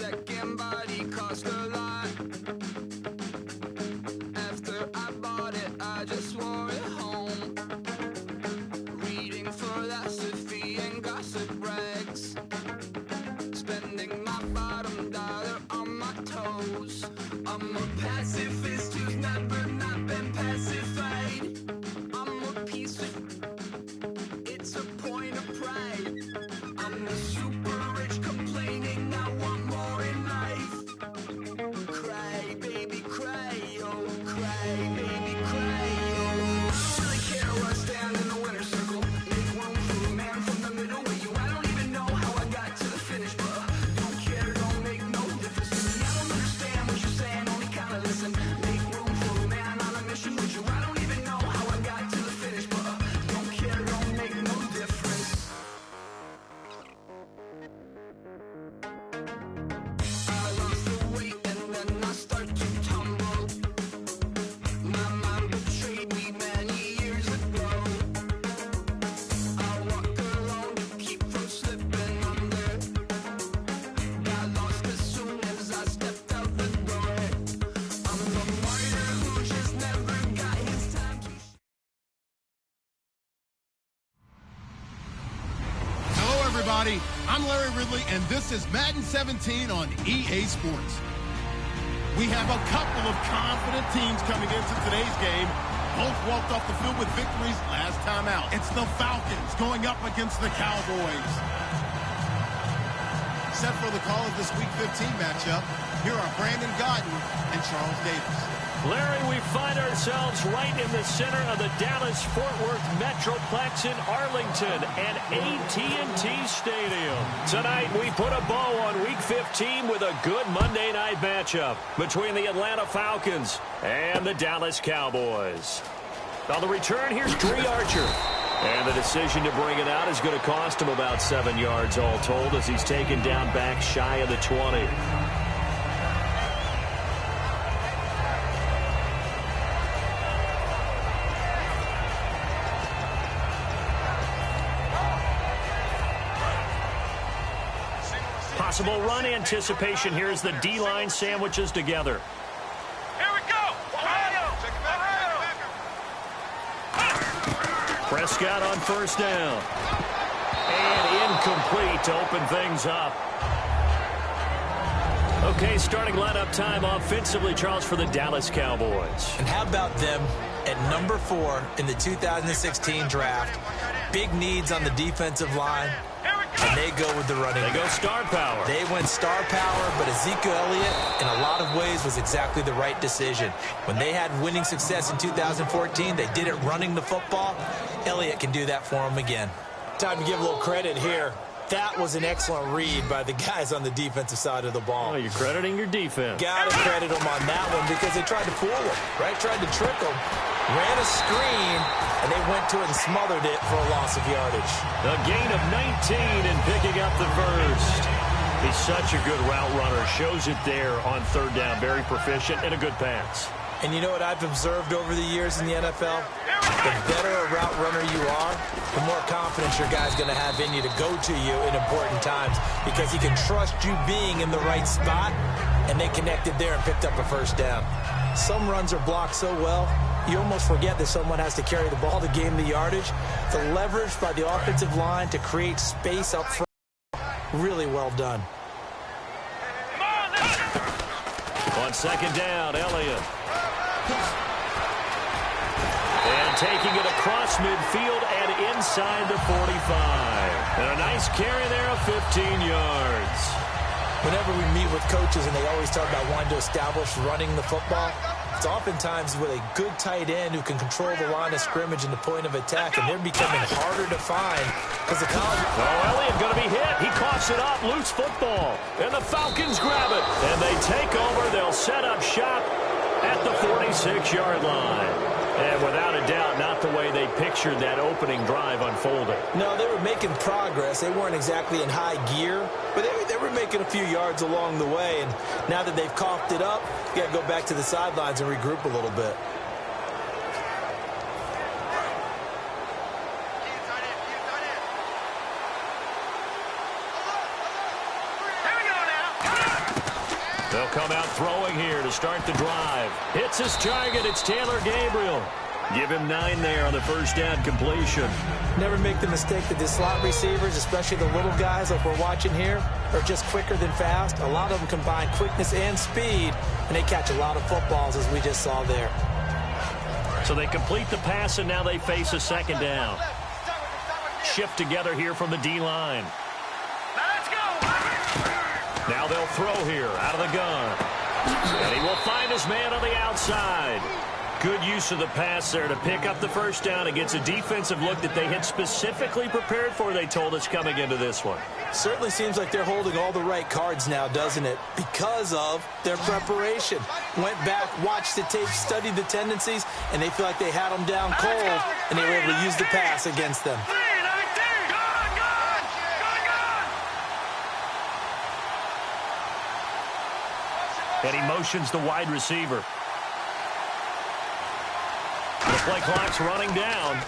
second body cost a lot. After I bought it, I just wore it home. Reading philosophy and gossip rags. Spending my bottom dollar on my toes. I'm a pacifist who's never not been pacified. I'm a piece of... It's a point of pride. I'm the super rich complaining I want more in life. Cry, baby, cry, oh, cry, baby, cry, oh. Really care where I stand in the winner's circle. Make room for a man from the middle with you. I don't even know how I got to the finish, but don't care, don't make no difference to me. I don't understand what you're saying, only kinda listen. Make room for a man on a mission with you. I don't even know how I got to the finish, but don't care, don't make no difference. I lost the weight and then I start to tumble. My mind betrayed me many years ago. I walk alone to keep from slipping under. Got lost as soon as I stepped out the door. I'm the martyr who just never got his time to Hello, everybody. I'm Larry Ridley, and this is Madden 17 on EA Sports. We have a couple of confident teams coming into today's game. Both walked off the field with victories last time out. It's the Falcons going up against the Cowboys. Set for the call of this Week 15 matchup, here are Brandon Godden and Charles Davis. Larry, we find ourselves right in the center of the Dallas-Fort Worth Metroplex in Arlington and AT&T Stadium. Tonight, we put a bow on Week 15 with a good Monday night matchup between the Atlanta Falcons and the Dallas Cowboys. On the return, here's Dree Archer. And the decision to bring it out is going to cost him about 7 yards all told as he's taken down back shy of the 20. Possible run anticipation here as the D-line sandwiches together. Here we go! Ohio! Prescott on first down. And incomplete to open things up. Okay, starting lineup time offensively, Charles, for the Dallas Cowboys. And how about them at number 4 in the 2016 draft? Big needs on the defensive line. And they go with the running. They go star power. They went star power, but Ezekiel Elliott, in a lot of ways, was exactly the right decision. When they had winning success in 2014, they did it running the football. Elliott can do that for them again. Time to give a little credit here. That was an excellent read by the guys on the defensive side of the ball. Oh, you're crediting your defense. Got to credit them on that one because they tried to fool them, right? Tried to trick them. Ran a screen, and they went to it and smothered it for a loss of yardage. A gain of 19 and picking up the first. He's such a good route runner. Shows it there on third down. Very proficient and a good pass. And you know what I've observed over the years in the NFL? The better a route runner you are, the more confidence your guy's going to have in you to go to you in important times because he can trust you being in the right spot, and they connected there and picked up a first down. Some runs are blocked so well, you almost forget that someone has to carry the ball to gain the yardage. The leverage by the offensive line to create space up front, really well done. On second down, Elliott. And taking it across midfield and inside the 45. And a nice carry there of 15 yards. Whenever we meet with coaches and they always talk about wanting to establish running the football, it's oftentimes with a good tight end who can control the line of scrimmage and the point of attack, and they're becoming harder to find because the college... Oh, Elliott going to be hit. He coughs it up. Loose football. And the Falcons grab it. And they take over. They'll set up shop at the 46-yard line. And without a doubt, not the way they pictured that opening drive unfolding. No, they were making progress. They weren't exactly in high gear, but they were making a few yards along the way. And now that they've coughed it up, you got to go back to the sidelines and regroup a little bit. They'll come out throwing here to start the drive. Hits his target. It's Taylor Gabriel. Give him 9 there on the first down completion. Never make the mistake that the slot receivers, especially the little guys like we're watching here, are just quicker than fast. A lot of them combine quickness and speed, and they catch a lot of footballs, as we just saw there. So they complete the pass, and now they face a second down. Shift together here from the D-line. Now they'll throw here out of the gun. And he will find his man on the outside. Good use of the pass there to pick up the first down against a defensive look that they had specifically prepared for, they told us, coming into this one. Certainly seems like they're holding all the right cards now, doesn't it? Because of their preparation. Went back, watched the tape, studied the tendencies, and they feel like they had them down cold, and they were able to use the pass against them. And he motions the wide receiver. The play clock's running down.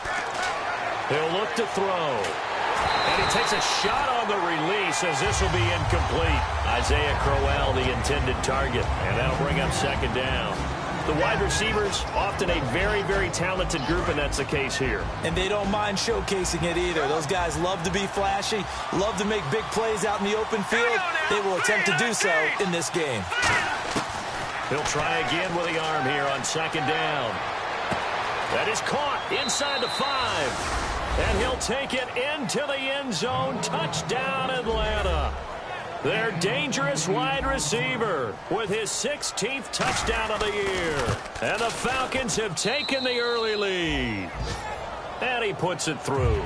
He'll look to throw. And he takes a shot on the release as this will be incomplete. Isaiah Crowell, the intended target. And that'll bring up second down. The wide receivers, often a very, very talented group, and that's the case here. And they don't mind showcasing it either. Those guys love to be flashy, love to make big plays out in the open field. They will attempt to do so in this game. He'll try again with the arm here on second down. That is caught inside the 5. And he'll take it into the end zone. Touchdown, Atlanta. Their dangerous wide receiver with his 16th touchdown of the year. And the Falcons have taken the early lead. And he puts it through.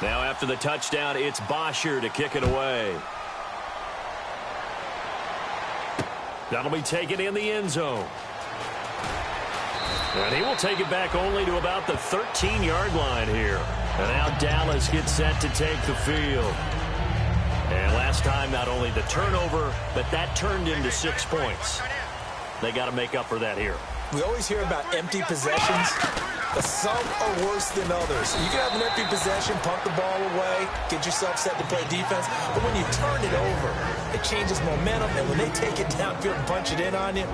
Now after the touchdown, it's Bosher to kick it away. That'll be taken in the end zone. And he will take it back only to about the 13-yard line here. And now Dallas gets set to take the field. And last time, not only the turnover, but that turned into 6 points. They got to make up for that here. We always hear about empty possessions, but some are worse than others. You can have an empty possession, punt the ball away, get yourself set to play defense, but when you turn it over, it changes momentum, and when they take it downfield and punch it in on you,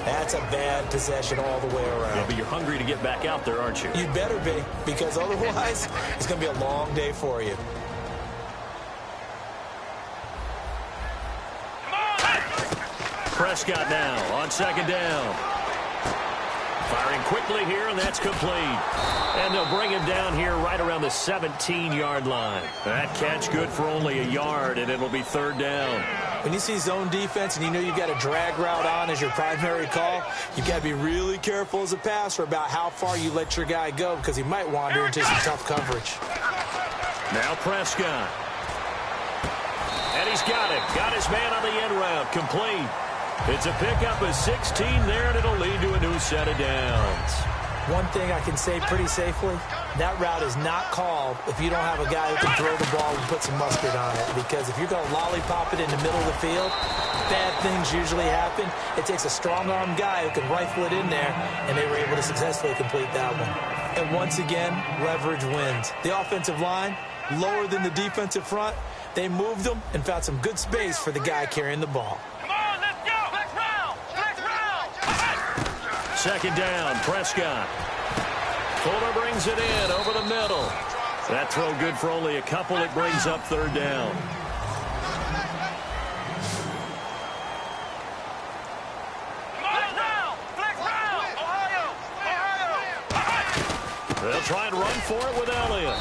that's a bad possession all the way around. Yeah, but you're hungry to get back out there, aren't you? You'd better be, because otherwise, it's going to be a long day for you. Prescott now on second down. Firing quickly here, and that's complete. And they'll bring him down here right around the 17-yard line. That catch good for only a yard, and it'll be third down. When you see zone defense and you know you've got a drag route on as your primary call, you've got to be really careful as a passer about how far you let your guy go because he might wander into some tough coverage. Now Prescott. And he's got it. Got his man on the end route. Complete. It's a pickup of 16 there, and it'll lead to a new set of downs. One thing I can say pretty safely, that route is not called if you don't have a guy who can throw the ball and put some mustard on it. Because if you're going to lollipop it in the middle of the field, bad things usually happen. It takes a strong-armed guy who can rifle it in there, and they were able to successfully complete that one. And once again, leverage wins. The offensive line, lower than the defensive front, they moved them and found some good space for the guy carrying the ball. Second down, Prescott. Fuller brings it in over the middle. That throw good for only a couple. It brings up third down. They'll try and run for it with Elliott.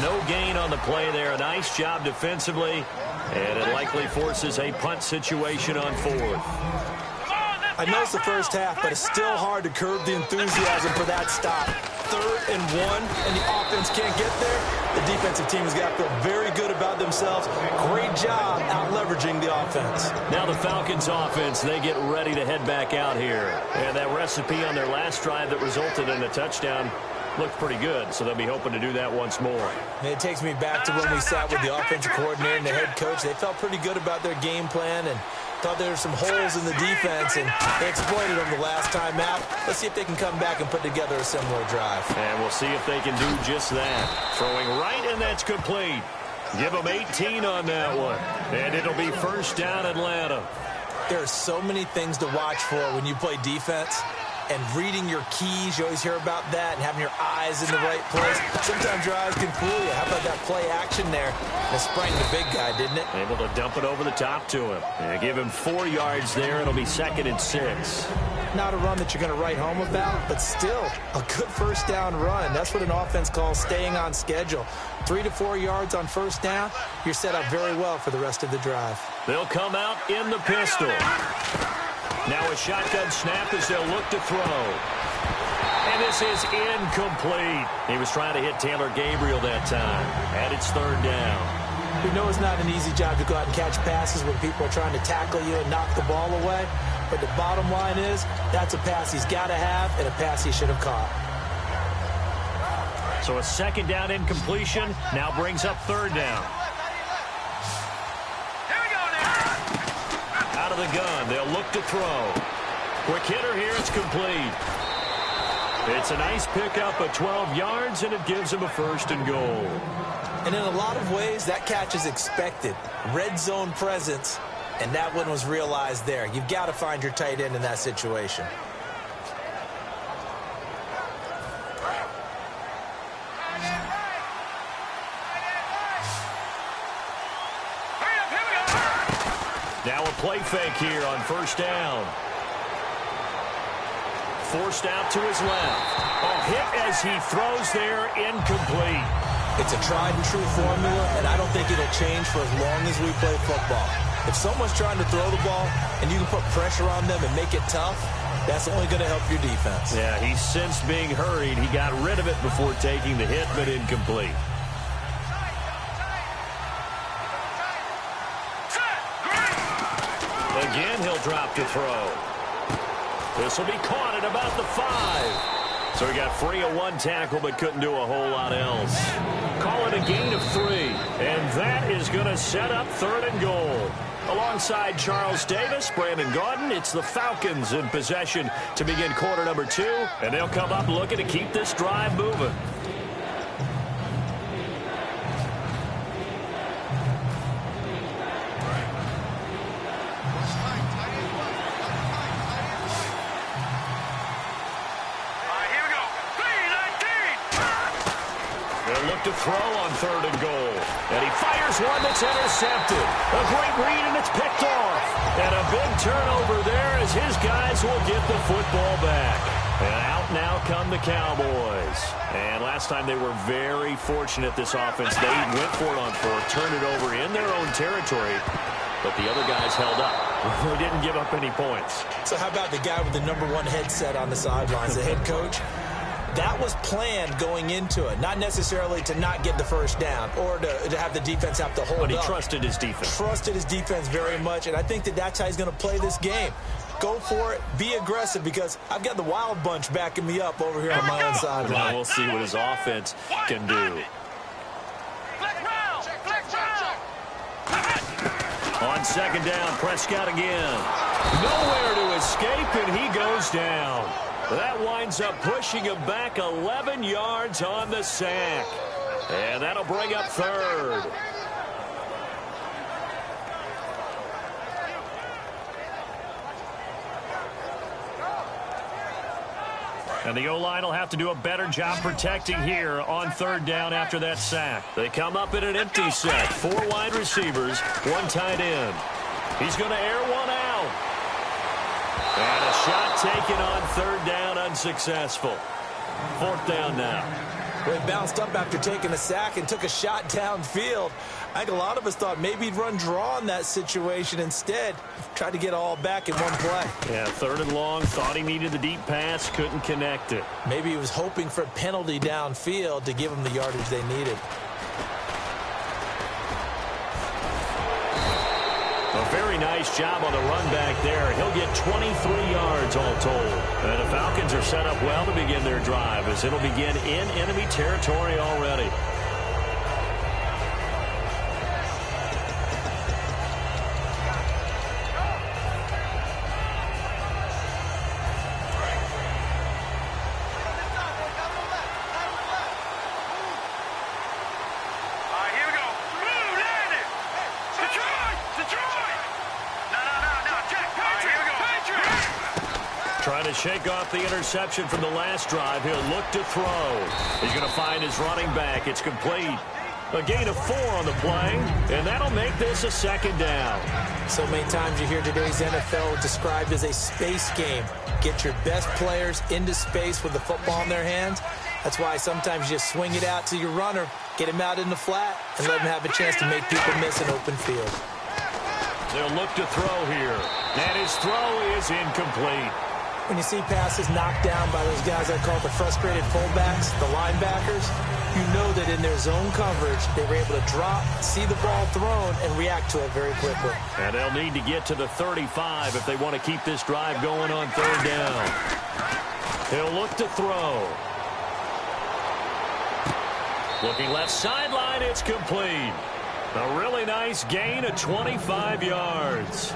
No gain on the play there. A nice job defensively, and it likely forces a punt situation on fourth. I know it's the first half, but it's still hard to curb the enthusiasm for that stop. 3rd and 1, and the offense can't get there. The defensive team has got to feel very good about themselves. Great job out leveraging the offense. Now the Falcons offense, they get ready to head back out here. And that recipe on their last drive that resulted in a touchdown, looked pretty good, so they'll be hoping to do that once more. It takes me back to when we sat with the offensive coordinator and the head coach. They felt pretty good about their game plan and thought there were some holes in the defense, and they exploited them the last time out. Let's see if they can come back and put together a similar drive. And we'll see if they can do just that. Throwing right, and that's complete. Give them 18 on that one. And it'll be first down, Atlanta. There are so many things to watch for when you play defense. And reading your keys, you always hear about that, and having your eyes in the right place. Sometimes your eyes can fool you. How about that play action there? And it sprang the big guy, didn't it? Able to dump it over the top to him. And give him 4 yards there. It'll be 2nd and 6. Not a run that you're going to write home about, but still a good first down run. That's what an offense calls staying on schedule. 3 to 4 yards on first down, you're set up very well for the rest of the drive. They'll come out in the pistol. Now a shotgun snap as they'll look to throw. And this is incomplete. He was trying to hit Taylor Gabriel that time. And it's 3rd down. We know it's not an easy job to go out and catch passes when people are trying to tackle you and knock the ball away. But the bottom line is, that's a pass he's got to have and a pass he should have caught. So a 2nd down incompletion now brings up 3rd down. Out of the gun, they'll look to throw. Quick hitter here, it's complete. It's a nice pickup of 12 yards, and it gives him a 1st and goal. And in a lot of ways, that catch is expected. Red zone presence, and that one was realized there. You've got to find your tight end in that situation. Now a play fake here on 1st down. Forced out to his left. A hit as he throws there, incomplete. It's a tried and true formula, and I don't think it'll change for as long as we play football. If someone's trying to throw the ball and you can put pressure on them and make it tough, that's only going to help your defense. Yeah, he's since being hurried. He got rid of it before taking the hit, but incomplete. Again, he'll drop to throw. This will be caught at about the 5. So he got free of 1 tackle, but couldn't do a whole lot else. Call it a gain of 3. And that is going to set up 3rd and goal. Alongside Charles Davis, Brandon Gaudin, it's the Falcons in possession to begin quarter number 2. And they'll come up looking to keep this drive moving. To throw on 3rd and goal. And he fires one that's intercepted. A great read, and it's picked off. And a big turnover there as his guys will get the football back. And out now come the Cowboys. And last time they were very fortunate, this offense. They went for it on 4th, turned it over in their own territory. But the other guys held up. They didn't give up any points. So how about the guy with the #1 headset on the sidelines, the head coach? That was planned going into it, not necessarily to not get the first down or to have the defense have to hold up. But he trusted his defense. Trusted his defense very much, and I think that that's how he's going to play this game. Go for it, be aggressive, because I've got the wild bunch backing me up over here on my own sideline. Now we'll see what his offense can do. On 2nd down, Prescott again. Nowhere to escape, and he goes down. That winds up pushing him back 11 yards on the sack. And that'll bring up 3rd. And the O-line will have to do a better job protecting here on 3rd down after that sack. They come up in an empty set. 4 wide receivers, 1 tight end. He's going to air one out. And a shot taken on 3rd down, unsuccessful. 4th down now. Well, he bounced up after taking a sack and took a shot downfield. I think a lot of us thought maybe he'd run draw in that situation. Instead, tried to get all back in one play. Yeah, 3rd and long, thought he needed the deep pass, couldn't connect it. Maybe he was hoping for a penalty downfield to give him the yardage they needed. A very nice job on the run back there. He'll get 23 yards all told. And the Falcons are set up well to begin their drive as it'll begin in enemy territory already. Trying to shake off the interception from the last drive. He'll look to throw. He's going to find his running back. It's complete. A gain of 4 on the play, and that'll make this a second down. So many times you hear today's NFL described as a space game. Get your best players into space with the football in their hands. That's why sometimes you just swing it out to your runner, get him out in the flat, and let him have a chance to make people miss an open field. They'll look to throw here, and his throw is incomplete. When you see passes knocked down by those guys I call the frustrated fullbacks, the linebackers, you know that in their zone coverage, they were able to drop, see the ball thrown, and react to it very quickly. And they'll need to get to the 35 if they want to keep this drive going on third down. He'll look to throw. Looking left sideline, it's complete. A really nice gain of 25 yards.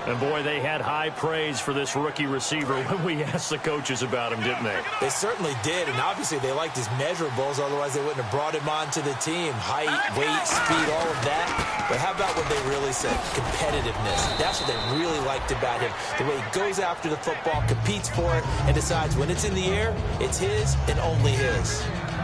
And, boy, they had high praise for this rookie receiver when we asked the coaches about him, didn't they? They certainly did, and obviously they liked his measurables. Otherwise, they wouldn't have brought him onto the team. Height, weight, speed, all of that. But how about what they really said? Competitiveness. That's what they really liked about him. The way he goes after the football, competes for it, and decides when it's in the air, it's his and only his.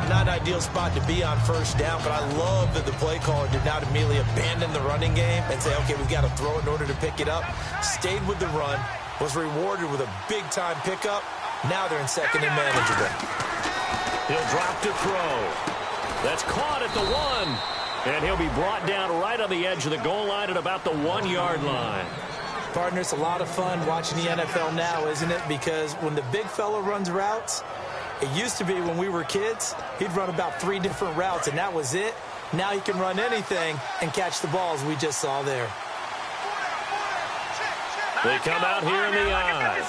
Not an ideal spot to be on first down, but I love that the play caller did not immediately abandon the running game and say, okay, we've got to throw it in order to pick it up. Stayed with the run, was rewarded with a big-time pickup. Now they're in second and manageable. He'll drop to throw. That's caught at the 1. And he'll be brought down right on the edge of the goal line at about the 1-yard line. Partner, it's a lot of fun watching the NFL now, isn't it? Because when the big fella runs routes, it used to be when we were kids, he'd run about 3 different routes, and that was it. Now he can run anything and catch the balls we just saw there. They come out here in the eye.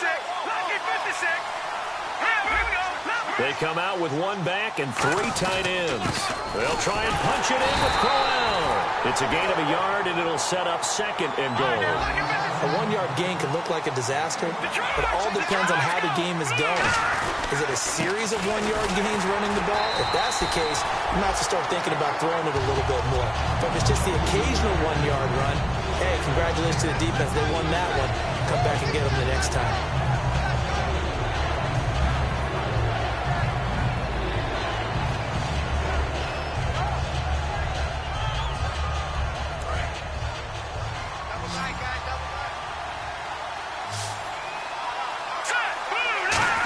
They come out with 1 back and 3 tight ends. They'll try and punch it in with Crowell. It's a gain of 1 yard, and it'll set up second and goal. A 1-yard gain can look like a disaster, but it all depends on how the game is going. Is it a series of 1-yard gains running the ball? If that's the case, you might have to start thinking about throwing it a little bit more. But if it's just the occasional 1-yard run, hey, congratulations to the defense. They won that one. Come back and get them the next time.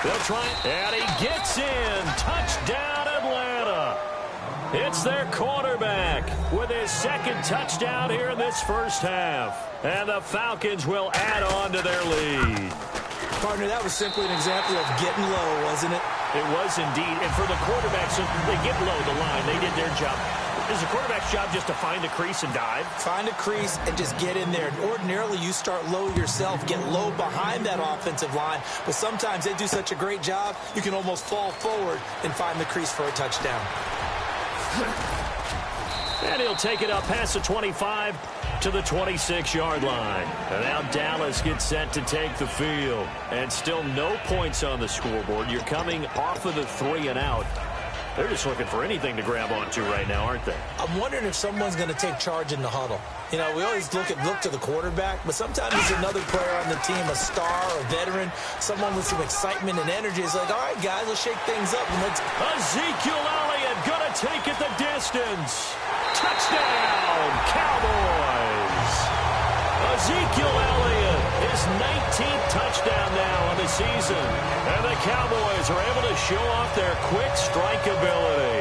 They'll try, and he gets in. Touchdown, Atlanta. It's their quarterback with his second touchdown here in this first half. And the Falcons will add on to their lead. Partner, that was simply an example of getting low, wasn't it? It was indeed. And for the quarterbacks, they get low the line. They did their job. Is the quarterback's job just to find a crease and dive? Find a crease and just get in there. Ordinarily, you start low yourself, get low behind that offensive line. But sometimes they do such a great job, you can almost fall forward and find the crease for a touchdown. And he'll take it up past the 25 to the 26-yard line. And now Dallas gets set to take the field. And still no points on the scoreboard. You're coming off of the 3 and out. They're just looking for anything to grab onto right now, aren't they? I'm wondering if someone's going to take charge in the huddle. You know, we always look to the quarterback, but sometimes it's another player on the team, a star, a veteran, someone with some excitement and energy. It's like, all right, guys, let's shake things up. And let's... Ezekiel Elliott going to take it the distance. Touchdown, Cowboys. Ezekiel Elliott, his 19th touchdown now on the season. And the Cowboys are able to show off their quick strike ability.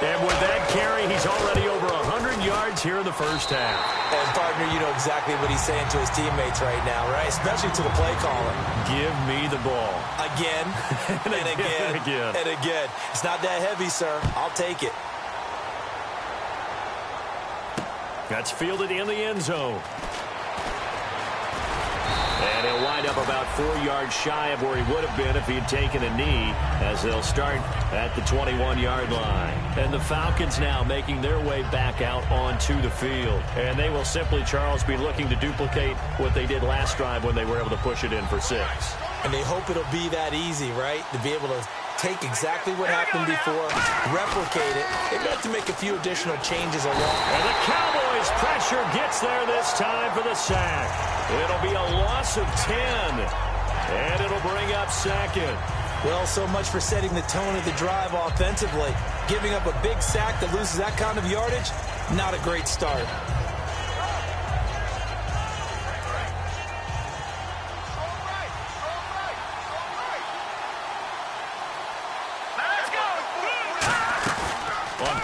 And with that carry, he's already over 100 yards here in the first half. And, partner, you know exactly what he's saying to his teammates right now, right? Especially to the play caller. Give me the ball. Again, and again, and again. It's not that heavy, sir. I'll take it. That's fielded in the end zone. wind up about 4 yards shy of where he would have been if he had taken a knee, as they'll start at the 21-yard line. And the Falcons now making their way back out onto the field. And they will simply, Charles, be looking to duplicate what they did last drive when they were able to push it in for 6. And they hope it'll be that easy, right? To be able to take exactly what happened before, replicate it. They've got to make a few additional changes along. And the Cowboys' pressure gets there this time for the sack. It'll be a loss of 10. And it'll bring up 2nd. Well, so much for setting the tone of the drive offensively. Giving up a big sack that loses that kind of yardage, not a great start.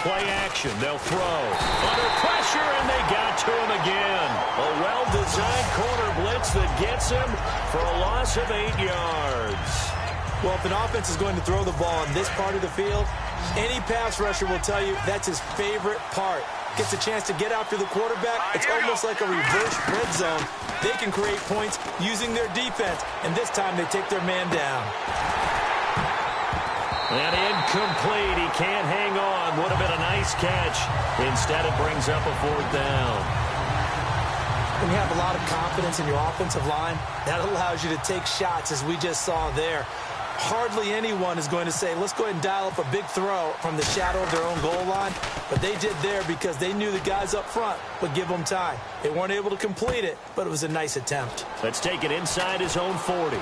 Play action, they'll throw. Under pressure, and they got to him again. A well-designed corner blitz that gets him for a loss of 8 yards. Well, if an offense is going to throw the ball on this part of the field, any pass rusher will tell you that's his favorite part. Gets a chance to get after the quarterback. It's almost like a reverse red zone. They can create points using their defense, and this time they take their man down. And incomplete. He can't hang on. Would have been a nice catch. Instead, it brings up a 4th down. When you have a lot of confidence in your offensive line, that allows you to take shots, as we just saw there. Hardly anyone is going to say, let's go ahead and dial up a big throw from the shadow of their own goal line. But they did there because they knew the guys up front would give them time. They weren't able to complete it, but it was a nice attempt. Let's take it inside his own 40.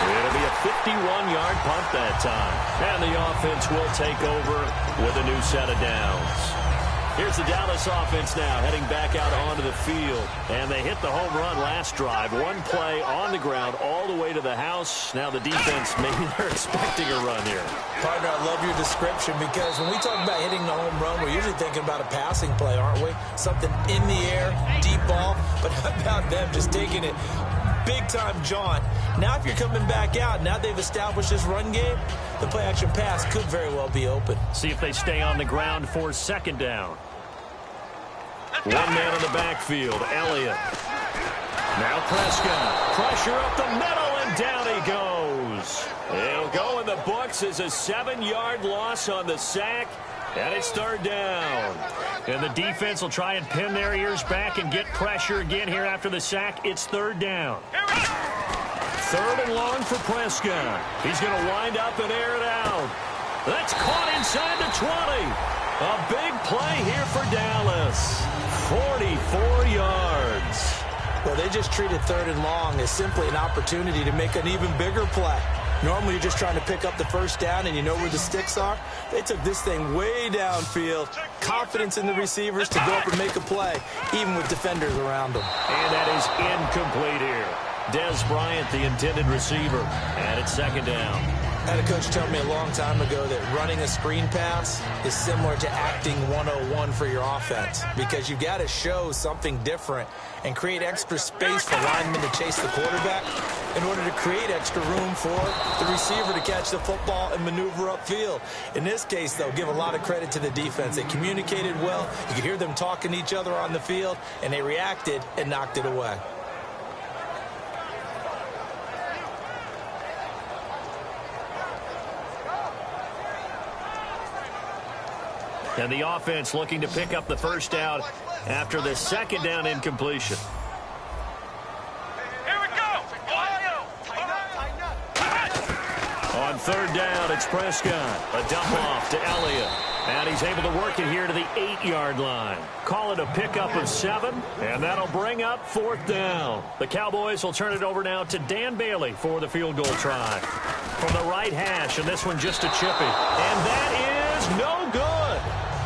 It'll be a 51-yard punt that time. And the offense will take over with a new set of downs. Here's the Dallas offense now heading back out onto the field. And they hit the home run last drive. One play on the ground all the way to the house. Now the defense, maybe they're expecting a run here. Partner, I love your description because when we talk about hitting the home run, we're usually thinking about a passing play, aren't we? Something in the air, deep ball. But how about them just taking it big-time jaunt? Now if you're coming back out, now they've established this run game, the play-action pass could very well be open. See if they stay on the ground for 2nd down. One man in the backfield, Elliott. Now Prescott. Pressure up the middle, and down he goes. It'll go in the books as a 7-yard loss on the sack. And it's 3rd down. And the defense will try and pin their ears back and get pressure again here after the sack. It's 3rd down. 3rd and long for Prescott. He's going to wind up and air it out. That's caught inside the 20. A big play here for Dallas. 44 yards. Well, they just treated 3rd and long as simply an opportunity to make an even bigger play. Normally, you're just trying to pick up the 1st down and you know where the sticks are. They took this thing way downfield. Confidence in the receivers to go up and make a play, even with defenders around them. And that is incomplete here. Dez Bryant, the intended receiver, and it's 2nd down. I had a coach tell me a long time ago that running a screen pass is similar to acting 101 for your offense because you got to show something different and create extra space for linemen to chase the quarterback in order to create extra room for the receiver to catch the football and maneuver upfield. In this case, though, give a lot of credit to the defense. They communicated well. You could hear them talking to each other on the field, and they reacted and knocked it away. And the offense looking to pick up the 1st down after the 2nd down incompletion. Here we go! Ohio! On 3rd down, it's Prescott. A dump off to Elliott. And he's able to work it here to the 8-yard line. Call it a pickup of 7, and that'll bring up 4th down. The Cowboys will turn it over now to Dan Bailey for the field goal try. From the right hash, and this one just a chippy. And that is no good.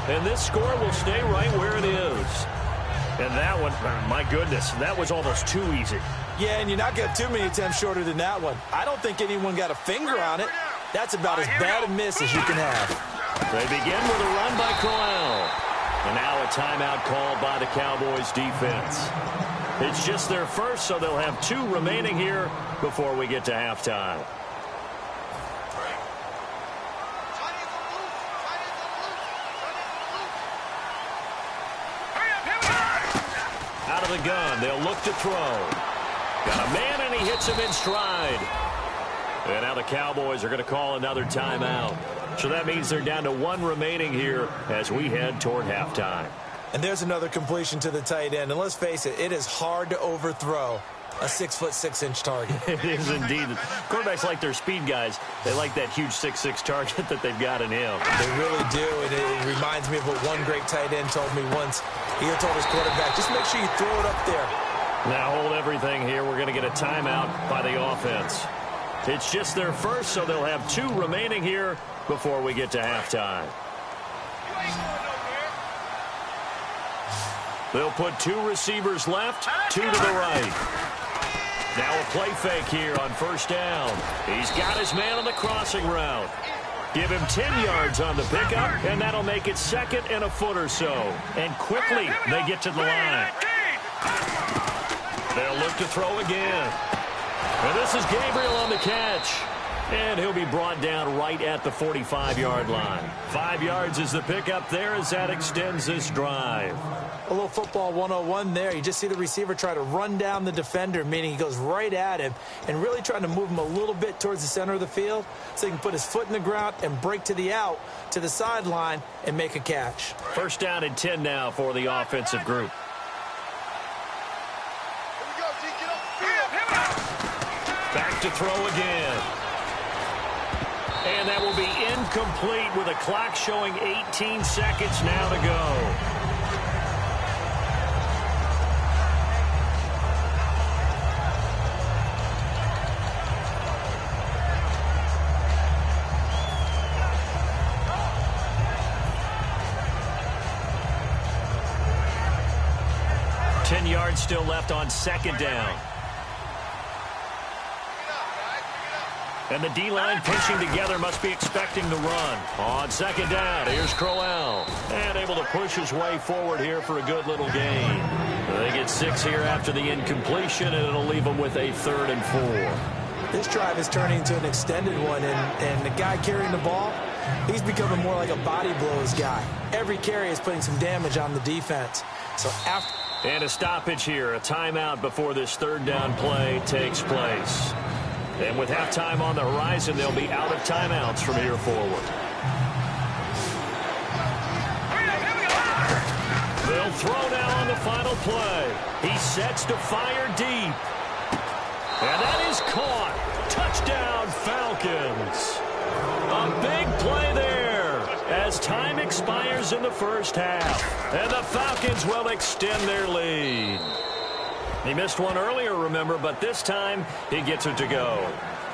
And this score will stay right where it is. And that one, my goodness, that was almost too easy. Yeah, and you're not going to have too many attempts shorter than that one. I don't think anyone got a finger on it. That's about as bad a miss as you can have. They begin with a run by Corral. And now a timeout called by the Cowboys defense. It's just their first, so they'll have 2 remaining here before we get to halftime. of the gun. They'll look to throw. Got a man, and he hits him in stride. And now the Cowboys are going to call another timeout. So that means they're down to one remaining here as we head toward halftime. And there's another completion to the tight end. And let's face it, it is hard to overthrow a 6'6" target. It is indeed. Quarterbacks like their speed guys. They like that huge 6'6" target that they've got in him. They really do, and it reminds me of what one great tight end told me once. He told his quarterback, just make sure you throw it up there. Now hold everything here. We're going to get a timeout by the offense. It's just their first, so they'll have two remaining here before we get to halftime. They'll put two receivers left, two to the right. Now a play fake here on first down. He's got his man on the crossing route. Give him 10 yards on the pickup, and that'll make it second and a foot or so. And quickly, they get to the line. They'll look to throw again. And this is Gabriel on the catch. And he'll be brought down right at the 45-yard line. 5 yards is the pickup there as that extends this drive. A little football 101 there. You just see the receiver try to run down the defender, meaning he goes right at him and really trying to move him a little bit towards the center of the field so he can put his foot in the ground and break to the out, to the sideline, and make a catch. First down and 10 now for the offensive group. Back to throw again. And that will be incomplete with a clock showing 18 seconds now to go. Still left on second down. And the D-line pinching together must be expecting the run. On second down, here's Crowell. And able to push his way forward here for a good little gain. They get 6 here after the incompletion, and it'll leave them with a 3rd and 4. This drive is turning into an extended one, and the guy carrying the ball, he's becoming more like a body blows guy. Every carry is putting some damage on the defense. So after... And a stoppage here, a timeout before this third down play takes place. And with halftime on the horizon, they'll be out of timeouts from here forward. They'll throw now on the final play. He sets to fire deep. And that is caught. Touchdown, Falcons. A big play there as time expires in the first half. And the Falcons will extend their lead. He missed one earlier, remember, but this time he gets it to go.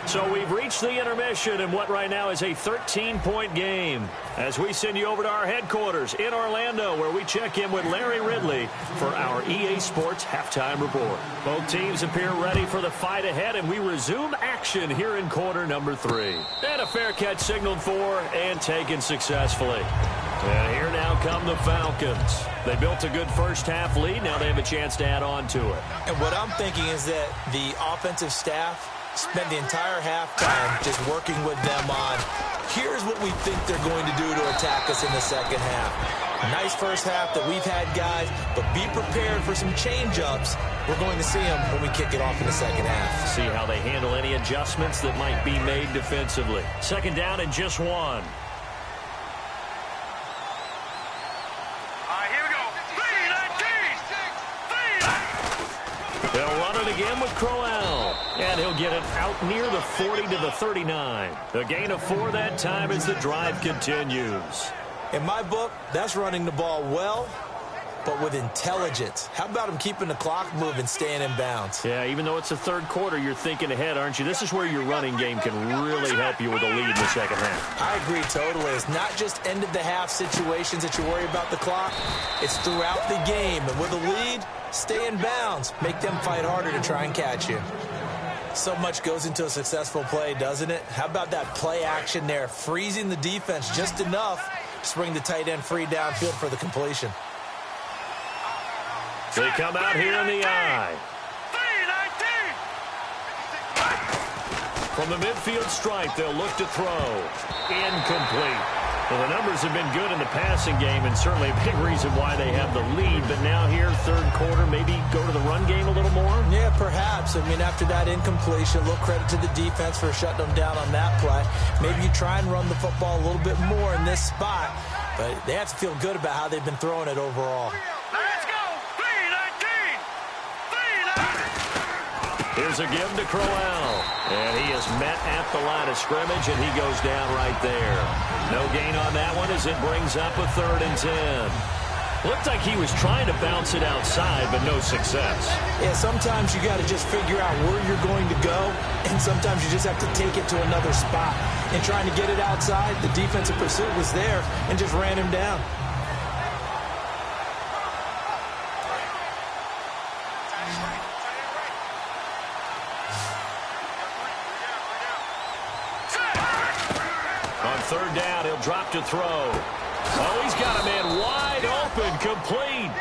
So we've reached the intermission in what right now is a 13-point game as we send you over to our headquarters in Orlando where we check in with Larry Ridley for our EA Sports Halftime Report. Both teams appear ready for the fight ahead, and we resume action here in quarter number 3. And a fair catch signaled for and taken successfully. And here now come the Falcons. They built a good first-half lead. Now they have a chance to add on to it. And what I'm thinking is that the offensive staff spent the entire halftime just working with them on, here's what we think they're going to do to attack us in the second half. Nice first half that we've had, guys, but be prepared for some change-ups. We're going to see them when we kick it off in the second half. See how they handle any adjustments that might be made defensively. Second down and just 1. They'll run it again with Crowell. And he'll get it out near the 40 to the 39. A gain of 4 that time as the drive continues. In my book, that's running the ball well, but with intelligence. How about him keeping the clock moving, staying in bounds? Yeah, even though it's the third quarter, you're thinking ahead, aren't you? This is where your running game can really help you with a lead in the second half. I agree totally. It's not just end-of-the-half situations that you worry about the clock. It's throughout the game. And with a lead, stay in bounds. Make them fight harder to try and catch you. So much goes into a successful play, doesn't it? How about that play action there, freezing the defense just enough to bring the tight end free downfield for the completion. They come out here in the eye. From the midfield stripe, they'll look to throw. Incomplete. Well, the numbers have been good in the passing game, and certainly a big reason why they have the lead. But now here, third quarter, maybe go to the run game a little more? Yeah, perhaps. I mean, after that incompletion, a little credit to the defense for shutting them down on that play. Maybe you try and run the football a little bit more in this spot. But they have to feel good about how they've been throwing it overall. Let's go! 3-19! 3-19! Here's a give to Crowell. And he is met at the line of scrimmage, and he goes down right there. No gain on that one as it brings up a 3rd and 10. Looked like he was trying to bounce it outside, but no success. Yeah, sometimes you got to just figure out where you're going to go, and sometimes you just have to take it to another spot. And trying to get it outside, the defensive pursuit was there and just ran him down. On 3rd down, he'll drop to throw. Oh, he's got a man wide open, complete.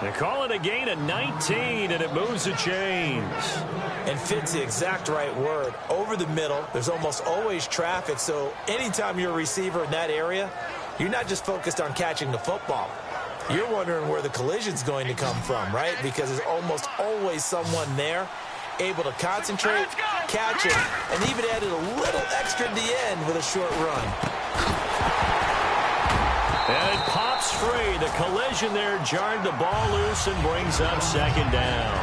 They call it a gain of 19, and it moves the chains. And fits the exact right word. Over the middle, there's almost always traffic, so anytime you're a receiver in that area, you're not just focused on catching the football. You're wondering where the collision's going to come from, right? Because there's almost always someone there able to concentrate, catch it, and even added a little extra at the end with a short run. And it pops free. The collision there jarred the ball loose and brings up 2nd down.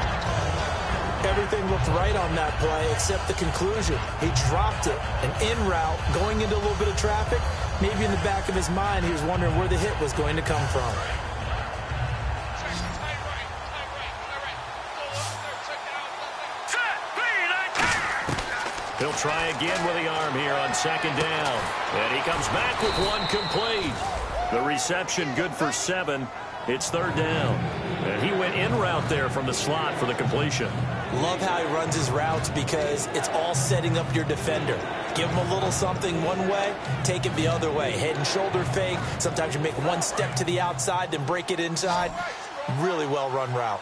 Everything looked right on that play except the conclusion. He dropped it, an in route, going into a little bit of traffic. Maybe in the back of his mind, he was wondering where the hit was going to come from. He'll try again with the arm here on 2nd down. And he comes back with one complete. The reception good for 7. It's 3rd down. And he went in route there from the slot for the completion. Love how he runs his routes because it's all setting up your defender. Give him a little something one way, take it the other way. Head and shoulder fake. Sometimes you make one step to the outside, then break it inside. Really well run route.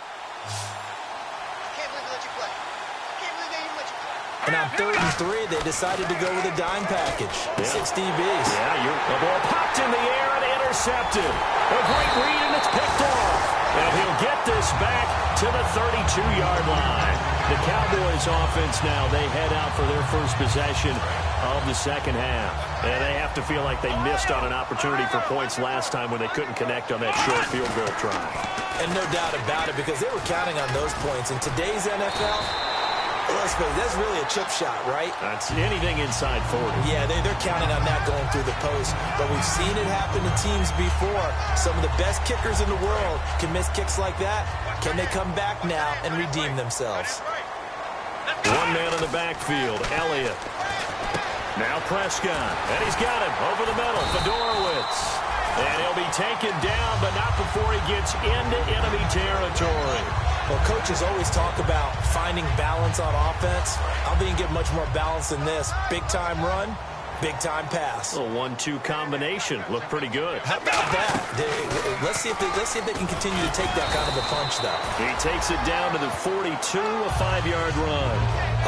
And on 3rd and 3, they decided to go with a dime package. Yeah. 6 DBs. Yeah, the ball popped in the air and intercepted. A great read, and it's picked off. And he'll get this back to the 32-yard line. The Cowboys offense now, they head out for their first possession of the 2nd half. And they have to feel like they missed on an opportunity for points last time when they couldn't connect on that short field goal try. And no doubt about it, because they were counting on those points. In today's NFL, let's face it, that's really a chip shot, right? That's anything inside 40. Yeah, they're counting on that going through the post. But we've seen it happen to teams before. Some of the best kickers in the world can miss kicks like that. Can they come back now and redeem themselves? One man in the backfield, Elliott. Now Prescott, and he's got him over the middle, Fedorowicz. And he'll be taken down, but not before he gets into enemy territory. Well, coaches always talk about finding balance on offense. I think you get much more balance than this. Big-time run, big-time pass. A 1-2 combination. Looked pretty good. How about that? Let's see if they can continue to take that kind of a punch, though. He takes it down to the 42, a 5-yard run.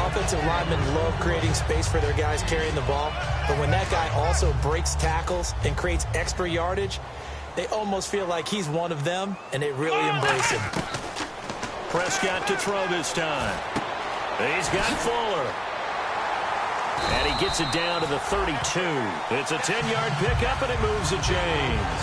Offensive linemen love creating space for their guys carrying the ball, but when that guy also breaks tackles and creates extra yardage, they almost feel like he's one of them, and they really embrace him. Prescott to throw this time. He's got Fuller. And he gets it down to the 32. It's a 10-yard pickup, and it moves the chains.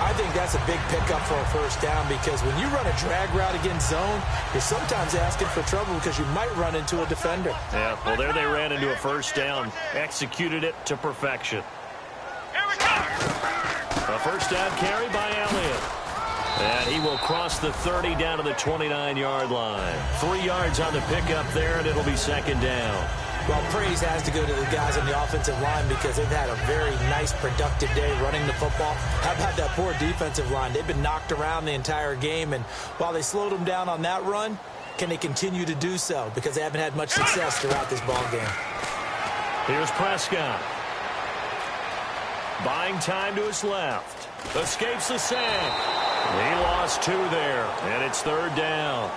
I think that's a big pickup for a first down because when you run a drag route against zone, you're sometimes asking for trouble because you might run into a defender. Yeah, well, there they ran into a first down. Executed it to perfection. A first down carry by Elliott. And he will cross the 30 down to the 29-yard line. 3 yards on the pickup there, and it'll be 2nd down. Well, praise has to go to the guys on the offensive line because they've had a very nice, productive day running the football. How about that poor defensive line? They've been knocked around the entire game, and while they slowed them down on that run, can they continue to do so? Because they haven't had much success throughout this ball game. Here's Prescott. Buying time to his left. Escapes the sack. He lost 2 there, and it's 3rd down.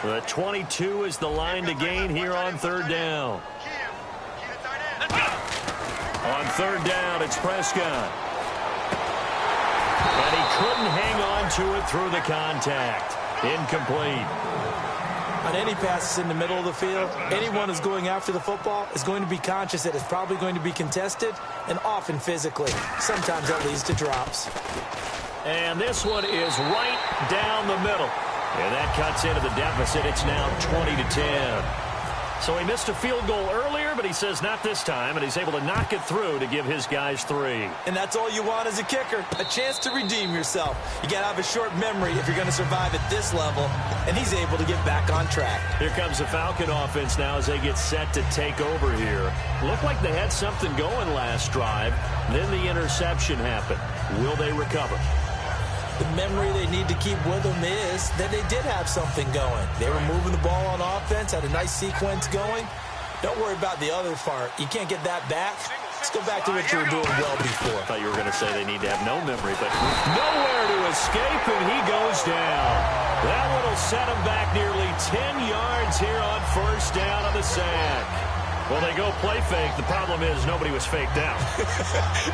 The 22 is the line to gain here on 3rd down. On third down, it's Prescott. And he couldn't hang on to it through the contact. Incomplete. On any passes in the middle of the field, anyone who's going after the football is going to be conscious that it's probably going to be contested, and often physically. Sometimes that leads to drops. And this one is right down the middle. And that cuts into the deficit. It's now 20-10. So he missed a field goal earlier, but he says not this time, and he's able to knock it through to give his guys 3. And that's all you want as a kicker, a chance to redeem yourself. You got to have a short memory if you're going to survive at this level, and he's able to get back on track. Here comes the Falcon offense now as they get set to take over here. Looked like they had something going last drive. Then the interception happened. Will they recover? The memory they need to keep with them is that they did have something going. They were moving the ball on offense, had a nice sequence going. Don't worry about the other part. You can't get that back. Let's go back to what you were doing well before. I thought you were going to say they need to have no memory, but nowhere to escape, and he goes down. That one will set him back nearly 10 yards here on first down on the sack. Well, they go play fake. The problem is nobody was faked out.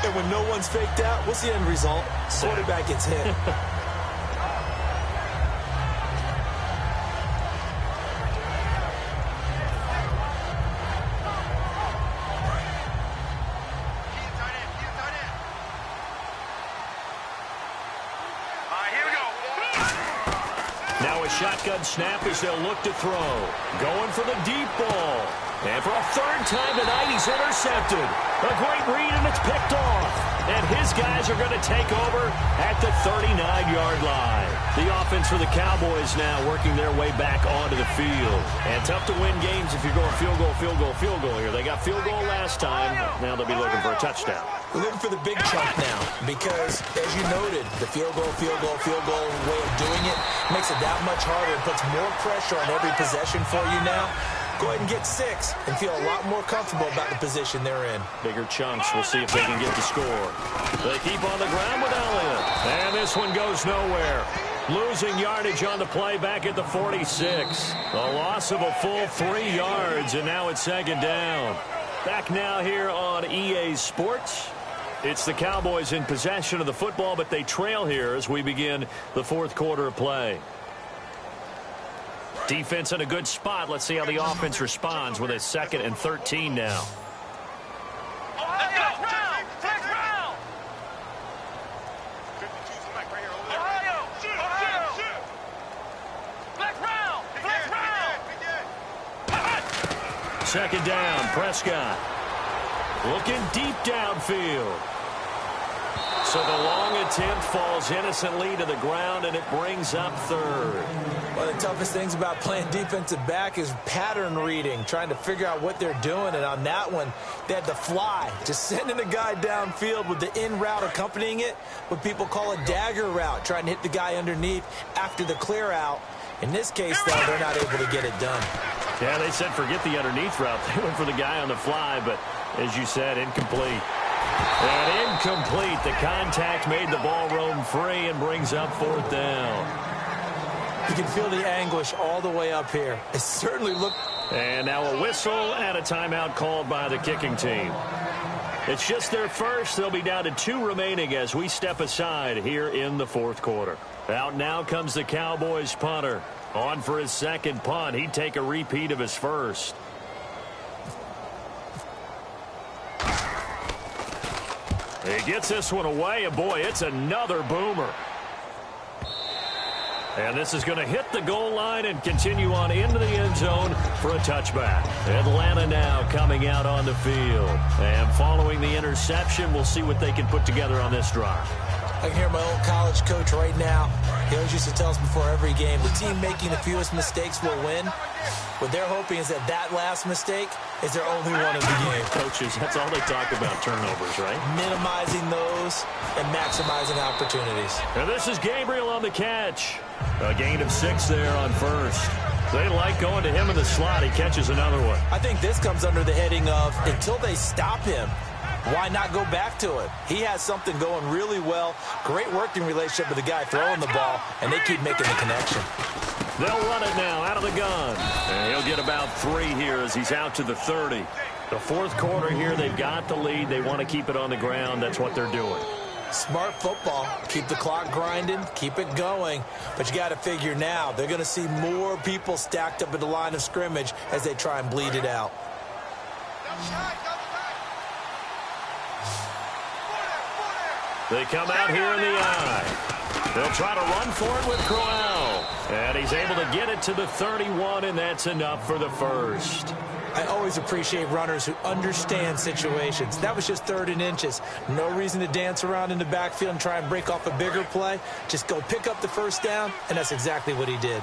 And when no one's faked out, what's the end result? Quarterback gets hit. Now a shotgun snap as they'll look to throw. Going for the deep ball. And for a third time tonight, he's intercepted. A great read, and it's picked off. And his guys are going to take over at the 39-yard line. The offense for the Cowboys now working their way back onto the field. And tough to win games if you're going field goal, field goal, field goal here. They got field goal last time. Now they'll be looking for a touchdown. We're looking for the big chunk now because, as you noted, the field goal way of doing it makes it that much harder. It puts more pressure on every possession for you now. Go ahead and get 6 and feel a lot more comfortable about the position they're in. Bigger chunks. We'll see if they can get the score. They keep on the ground with Elliott. And this one goes nowhere. Losing yardage on the play back at the 46. A loss of a full 3 yards, and now it's second down. Back now here on EA Sports. It's the Cowboys in possession of the football, but they trail here as we begin the fourth quarter of play. Defense in a good spot. Let's see how the offense responds with a 2nd and 13 now. Second down, Prescott. Looking deep downfield. So the long attempt falls innocently to the ground, and it brings up third. One of the toughest things about playing defensive back is pattern reading, trying to figure out what they're doing. And on that one, they had to fly, just sending a guy downfield with the in route accompanying it, what people call a dagger route, trying to hit the guy underneath after the clear out. In this case, though, they're not able to get it done. Yeah, they said forget the underneath route. They went for the guy on the fly, but as you said, incomplete. And incomplete. The contact made the ball roam free and brings up fourth down. You can feel the anguish all the way up here. It certainly looked... And now a whistle and a timeout called by the kicking team. It's just their first. They'll be down to 2 remaining as we step aside here in the fourth quarter. Out now comes the Cowboys punter. On for his second punt. He'd take a repeat of his first. He gets this one away, and boy, it's another boomer. And this is going to hit the goal line and continue on into the end zone for a touchback. Atlanta now coming out on the field. And following the interception, we'll see what they can put together on this drive. I can hear my old college coach right now. He always used to tell us before every game, the team making the fewest mistakes will win. What they're hoping is that that last mistake is their only one of the game. Coaches, that's all they talk about, turnovers, right? Minimizing those and maximizing opportunities. And this is Gabriel on the catch. A gain of 6 there on first. They like going to him in the slot. He catches another one. I think this comes under the heading of until they stop him, why not go back to it? He has something going really well. Great working relationship with the guy throwing the ball, and they keep making the connection. They'll run it now out of the gun. And he'll get about 3 here as he's out to the 30. The fourth quarter here, they've got the lead. They want to keep it on the ground. That's what they're doing. Smart football. Keep the clock grinding. Keep it going. But you got to figure now, they're going to see more people stacked up at the line of scrimmage as they try and bleed it out. They come out here in the eye. They'll try to run for it with Crowell. And he's able to get it to the 31, and that's enough for the first. I always appreciate runners who understand situations. That was just 3rd and inches. No reason to dance around in the backfield and try and break off a bigger play. Just go pick up the first down, and that's exactly what he did.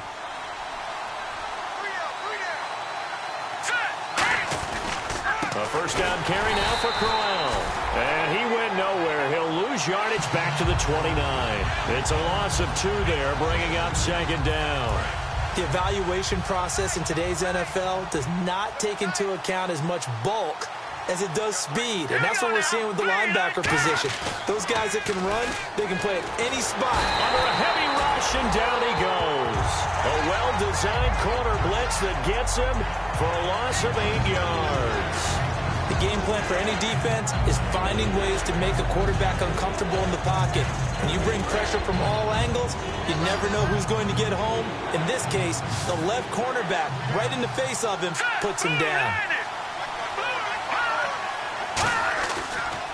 A first down carry now for Crowell. And he went nowhere. He'll lose yardage back to the 29. It's a loss of 2 there, bringing up 2nd down. The evaluation process in today's NFL does not take into account as much bulk as it does speed. And that's what we're seeing with the linebacker position. Those guys that can run, they can play at any spot. Under a heavy rush, and down he goes. A well-designed corner blitz that gets him for a loss of 8 yards. The game plan for any defense is finding ways to make a quarterback uncomfortable in the pocket. When you bring pressure from all angles, you never know who's going to get home. In this case, the left cornerback, right in the face of him, puts him down.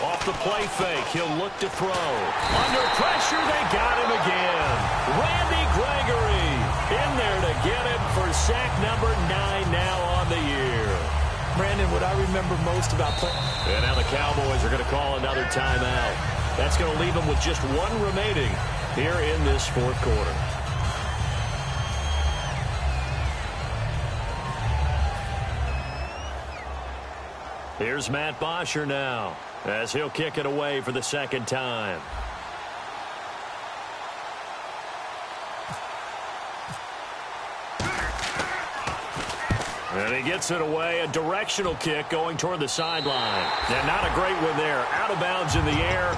Off the play fake, he'll look to throw. Under pressure, they got him again. Randy Gregory in there to get him for sack number 9 now on the year. Brandon, what I remember most about playing... And now the Cowboys are going to call another timeout. That's going to leave them with just 1 remaining here in this 4th quarter. Here's Matt Bosher now as he'll kick it away for the 2nd time. And he gets it away, a directional kick going toward the sideline. And not a great one there. Out of bounds in the air.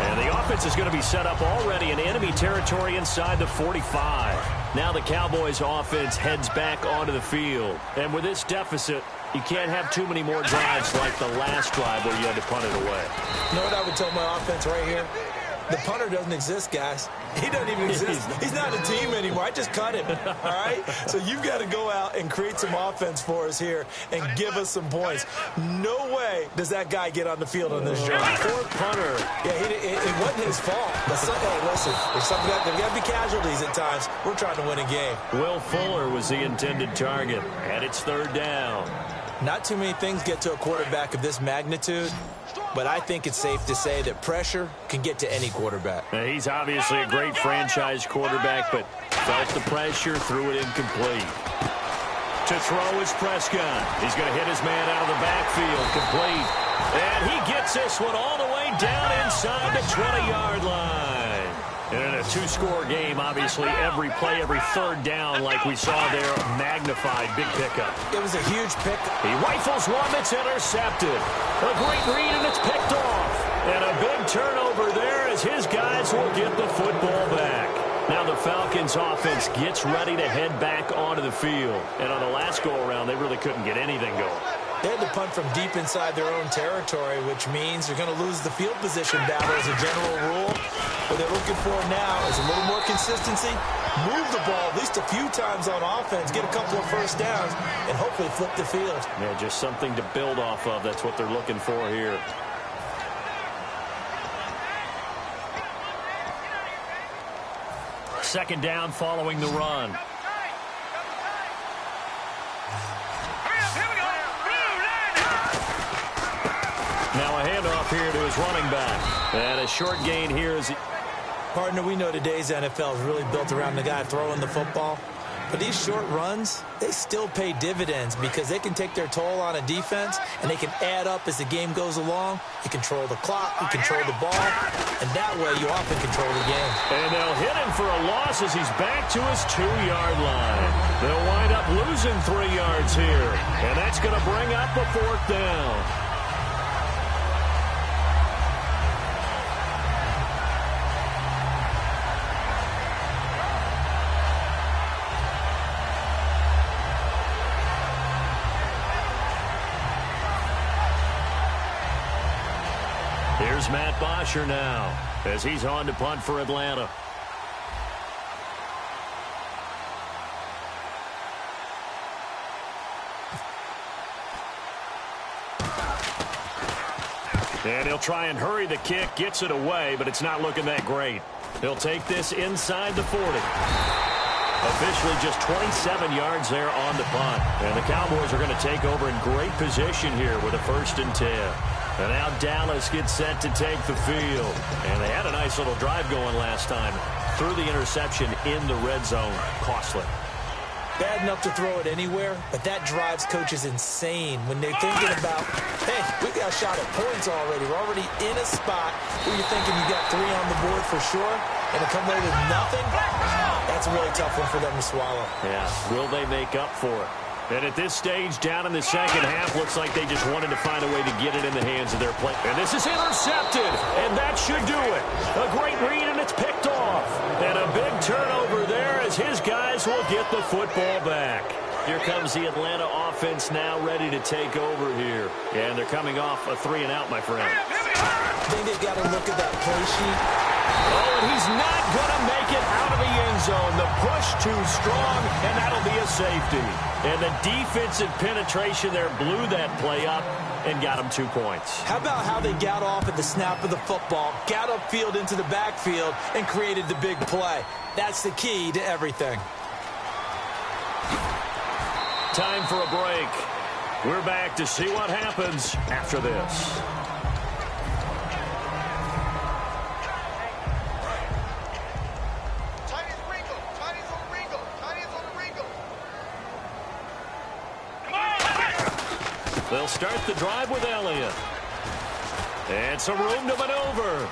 And the offense is going to be set up already in enemy territory inside the 45. Now the Cowboys offense heads back onto the field. And with this deficit, you can't have too many more drives like the last drive where you had to punt it away. You know what I would tell my offense right here? The punter doesn't exist, guys. He doesn't even exist. He's not a team anymore. I just cut him, all right? So you've got to go out and create some offense for us here and give us some points. No way does that guy get on the field on this drive. Poor punter. Yeah, it wasn't his fault. But hey, listen, there's got to be casualties at times. We're trying to win a game. Will Fuller was the intended target, and it's 3rd down. Not too many things get to a quarterback of this magnitude, but I think it's safe to say that pressure can get to any quarterback. He's obviously a great franchise quarterback, but felt the pressure, threw it incomplete. To throw is Prescott. He's going to hit his man out of the backfield, complete. And he gets this one all the way down inside the 20-yard line. And in a 2-score game, obviously, every play, every 3rd down, like we saw there, magnified, big pickup. It was a huge pick. He rifles one that's intercepted. A great read, and it's picked off. And a big turnover there as his guys will get the football back. Now the Falcons offense gets ready to head back onto the field. And on the last go-around, they really couldn't get anything going. They had to punt from deep inside their own territory, which means they're going to lose the field position battle as a general rule. What they're looking for now is a little more consistency, move the ball at least a few times on offense, get a couple of first downs, and hopefully flip the field. Yeah, just something to build off of. That's what they're looking for here. Second down following the run. Now a handoff here to his running back. And a short gain here is... Partner, we know today's NFL is really built around the guy throwing the football. But these short runs, they still pay dividends because they can take their toll on a defense and they can add up as the game goes along. You control the clock, you control the ball, and that way you often control the game. And they'll hit him for a loss as he's back to his 2-yard line. They'll wind up losing 3 yards here, and that's going to bring up a 4th down. Here's Matt Bosher now as he's on to punt for Atlanta. And he'll try and hurry the kick, gets it away, but it's not looking that great. He'll take this inside the 40. Officially just 27 yards there on the punt. And the Cowboys are going to take over in great position here with a 1st and 10. And now Dallas gets set to take the field. And they had a nice little drive going last time. Threw the interception in the red zone. Costly. Bad enough to throw it anywhere, but that drives coaches insane when they're thinking about, hey, we got a shot at points already. We're already in a spot where you're thinking you got 3 on the board for sure, and to come away with nothing, that's a really tough one for them to swallow. Yeah, will they make up for it? And at this stage, down in the second half, looks like they just wanted to find a way to get it in the hands of their play. And this is intercepted, and that should do it. A great read, and it's picked off. And a big turnover there as his guys will get the football back. Here comes the Atlanta offense now ready to take over here. And they're coming off a 3-and-out, my friend. I think they've got to look at that play sheet. Oh, and he's not going to make it out of the end zone. The push too strong, and that'll be a safety. And the defensive penetration there blew that play up and got him 2 points. How about how they got off at the snap of the football, got upfield into the backfield, and created the big play? That's the key to everything. Time for a break. We're back to see what happens after this. They'll start the drive with Elliott. And some room to maneuver.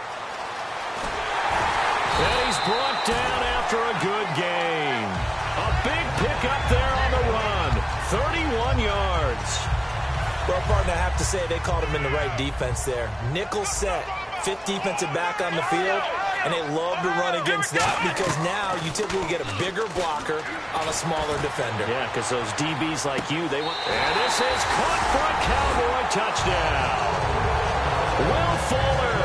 And he's brought down after a good gain. A big pickup there on the run. 31 yards. Well, partner, I have to say they called him in the right defense there. Nickel set, 5th defensive back on the field, and they love to run against that because now you typically get a bigger blocker on a smaller defender. Yeah, because those DBs like you, they want... And this is caught for a Cowboy touchdown. Will Fuller,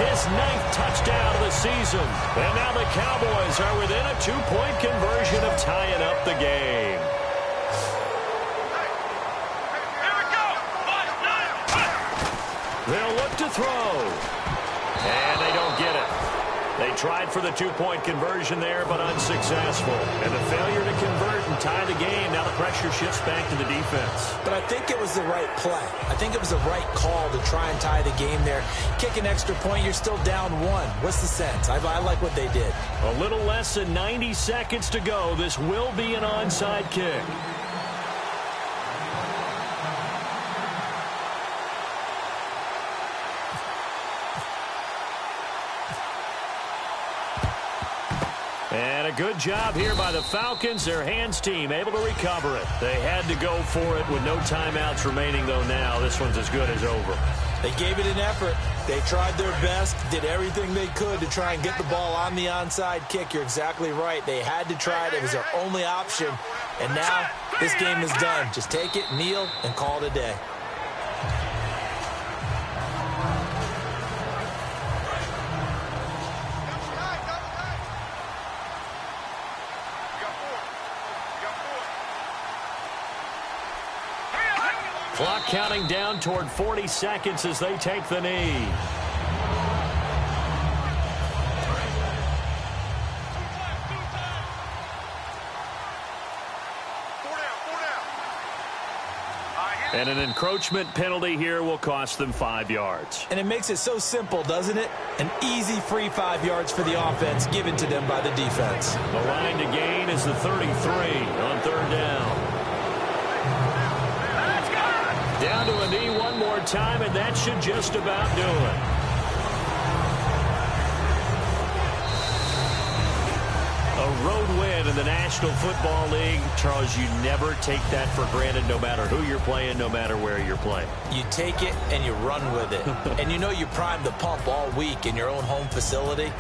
his 9th touchdown of the season. And now the Cowboys are within a 2-point conversion of tying up the game. They'll look to throw. And they don't get it. They tried for the 2-point conversion there, but unsuccessful. And the failure to convert and tie the game, now the pressure shifts back to the defense. But I think it was the right play. I think it was the right call to try and tie the game there. Kick an extra point, you're still down 1. What's the sense? I like what they did. A little less than 90 seconds to go. This will be an onside kick. And a good job here by the Falcons. Their hands team able to recover it. They had to go for it with no timeouts remaining, though now this one's as good as over. They gave it an effort. They tried their best, did everything they could to try and get the ball on the onside kick. You're exactly right. They had to try it. It was their only option. And now this game is done. Just take it, kneel, and call it a day. Clock counting down toward 40 seconds as they take the knee. And an encroachment penalty here will cost them 5 yards. And it makes it so simple, doesn't it? An easy free 5 yards for the offense given to them by the defense. The line to gain is the 33 on 3rd down. Down to a knee one more time, and that should just about do it. A road win in the National Football League. Charles, you never take that for granted no matter who you're playing, no matter where you're playing. You take it and you run with it. And you know you primed the pump all week in your own home facility.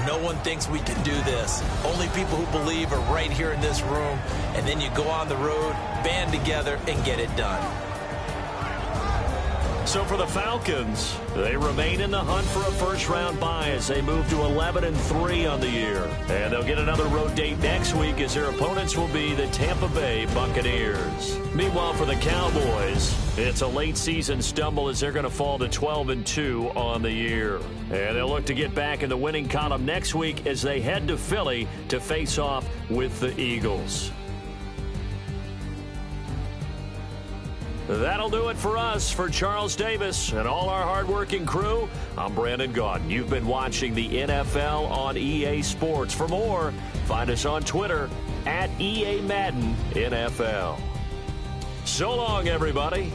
No one thinks we can do this. Only people who believe are right here in this room. And then you go on the road, band together, and get it done. So for the Falcons, they remain in the hunt for a first-round bye as they move to 11-3 on the year. And they'll get another road date next week as their opponents will be the Tampa Bay Buccaneers. Meanwhile, for the Cowboys, it's a late-season stumble as they're going to fall to 12-2 on the year. And they'll look to get back in the winning column next week as they head to Philly to face off with the Eagles. That'll do it for us. For Charles Davis and all our hardworking crew, I'm Brandon Gaudin. You've been watching the NFL on EA Sports. For more, find us on Twitter @EA Madden NFL. So long, everybody.